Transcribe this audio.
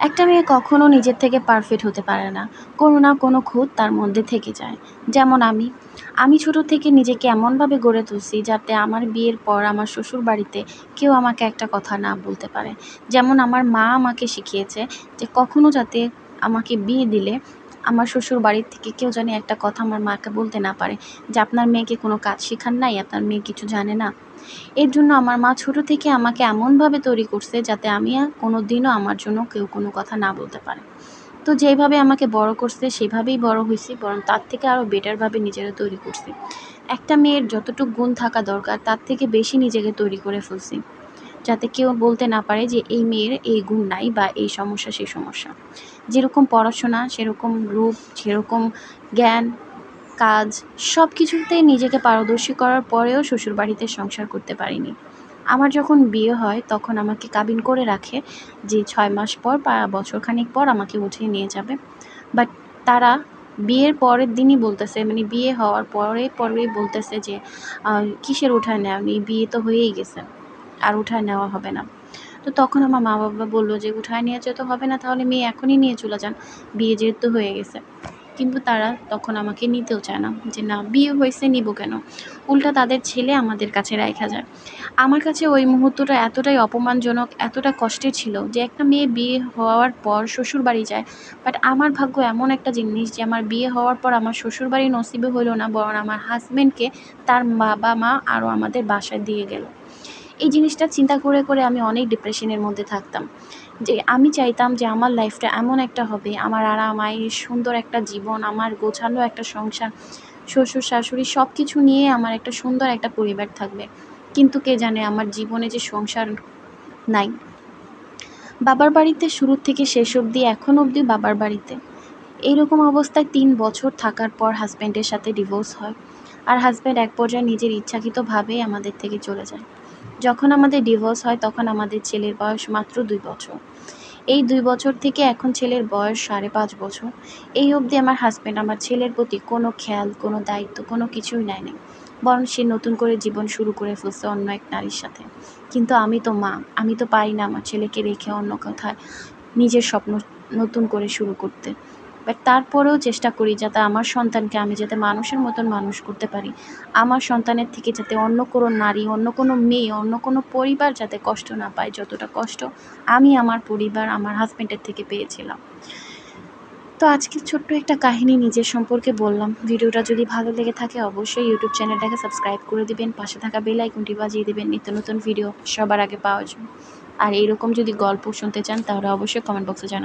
একটা মেয়ে কখনো নিজের থেকে পারফেক্ট হতে পারে না। কোনো না কোনো খুঁত তার মধ্যে থেকে যায়। যেমন আমি ছোট থেকে নিজেকে এমনভাবে গড়ে তুলছি যাতে আমার বিয়ের পর আমার শ্বশুরবাড়িতে কেউ আমাকে একটা কথা না বলতে পারে। যেমন আমার মা আমাকে শিখিয়েছে যে কখনো যাতে আমাকে বিয়ে দিলে আমার শ্বশুরবাড়ির থেকে কেউ জানি একটা কথা আমার মাকে বলতে না পারে যে আপনার মেয়েকে কোনো কাজ শেখান নাই, আপনার মেয়ে কিছু জানে না। এর জন্য আমার মা ছোট থেকে আমাকে এমনভাবে তৈরি করছে যাতে আমি কোনোদিনও আমার জন্য কেউ কোনো কথা না বলতে পারে। তো যেভাবে আমাকে বড় করছে সেভাবেই বড় হইছি, বরং তার থেকে আরও বেটারভাবে নিজেরা তৈরি করছি। একটা মেয়ের যতটুকু গুণ থাকা দরকার তার থেকে বেশি নিজেকে তৈরি করে ফেলছি, যাতে কেউ বলতে না পারে যে এই মেয়ের এই গুণ নাই বা এই সমস্যা সেই সমস্যা। যেরকম পড়াশোনা সেরকম রূপ, সেরকম জ্ঞান, কাজ সব কিছুতেই নিজেকে পারদর্শী করার পরেও শ্বশুরবাড়িতে সংসার করতে পারিনি। আমার যখন বিয়ে হয় তখন আমাকে কাবিন করে রাখে যে ৬ মাস পর বা বছরখানেক পর আমাকে উঠিয়ে নিয়ে যাবে। বাট তারা বিয়ের পরের দিনই বলতেছে, মানে বিয়ে হওয়ার পরেই বলতেছে যে কিসের উঠায় নেওনি, বিয়ে তো হয়েই গেছে, আর উঠায় নেওয়া হবে না। তো তখন আমার মা বাবা বলল যে উঠায় নিয়ে যেতে হবে না, তাহলে মেয়ে এখনই নিয়ে চলে যান, বিয়ে যেহেতু হয়ে গেছে। কিন্তু তারা তখন আমাকে নিতেও চায় না, যে না বিয়ে হয়েছে নিব কেন, উল্টা তাদের ছেলে আমাদের কাছে রাইখা যায়। আমার কাছে ওই মুহূর্তটা এতটাই অপমানজনক, এতটা কষ্টের ছিল যে একটা মেয়ে বিয়ে হওয়ার পর শ্বশুরবাড়ি যায়। বাট আমার ভাগ্য এমন একটা জিনিস যে আমার বিয়ে হওয়ার পর আমার শ্বশুরবাড়ি নসিবে হইল না, বরং আমার হাজব্যান্ডকে তার বাবা মা আরও আমাদের বাসায় দিয়ে গেল। এই জিনিসটা চিন্তা করে করে আমি অনেক ডিপ্রেশনের মধ্যে থাকতাম, যে আমি চাইতাম যে আমার লাইফটা এমন একটা হবে, আমার আরাম আয়েশ সুন্দর একটা জীবন, আমার গোছানো একটা সংসার, শ্বশুর শাশুড়ি সব কিছু নিয়ে আমার একটা সুন্দর একটা পরিবার থাকবে। কিন্তু কে জানে আমার জীবনে যে সংসার নাই। বাবার বাড়িতে শুরু থেকে শেষ অবধি, এখন অবধি বাবার বাড়িতে। এইরকম অবস্থায় ৩ বছর থাকার পর হাজব্যান্ডের সাথে ডিভোর্স হয়। আর হাজব্যান্ড এক পর্যায়ে নিজের ইচ্ছাকৃতভাবেই আমাদের থেকে চলে যায়। যখন আমাদের ডিভোর্স হয় তখন আমাদের ছেলের বয়স মাত্র ২ বছর। এই ২ বছর থেকে এখন ছেলের বয়স ৫.৫ বছর। এই অবধি আমার হাজব্যান্ড আমার ছেলের প্রতি কোনো খেয়াল, কোনো দায়িত্ব, কোনো কিছুই নেয়নি। বরং সে নতুন করে জীবন শুরু করে ফেলছে অন্য এক নারীর সাথে। কিন্তু আমি তো মা, আমি তো পারি না আমার ছেলেকে রেখে অন্য কোথায় নিজের স্বপ্ন নতুন করে শুরু করতে। বাট তারপরেও চেষ্টা করি যাতে আমার সন্তানকে আমি যাতে মানুষের মতন মানুষ করতে পারি। আমার সন্তানের থেকে যাতে অন্য কোনো নারী, অন্য কোনো মেয়ে, অন্য কোনো পরিবার যাতে কষ্ট না পায়, যতটা কষ্ট আমি আমার পরিবার, আমার হাজব্যান্ডের থেকে পেয়েছিলাম। তো আজকে ছোট্ট একটা কাহিনী নিজের সম্পর্কে বললাম। ভিডিওটা যদি ভালো লেগে থাকে অবশ্যই ইউটিউব চ্যানেলটাকে সাবস্ক্রাইব করে দিবেন, পাশে থাকা বেল আইকনটি বাজিয়ে দিবেন নিত্য নতুন ভিডিও সবার আগে পাওয়ার জন্য। আর এইরকম যদি গল্প শুনতে চান তাহলে অবশ্যই কমেন্ট বক্সে জানাবেন।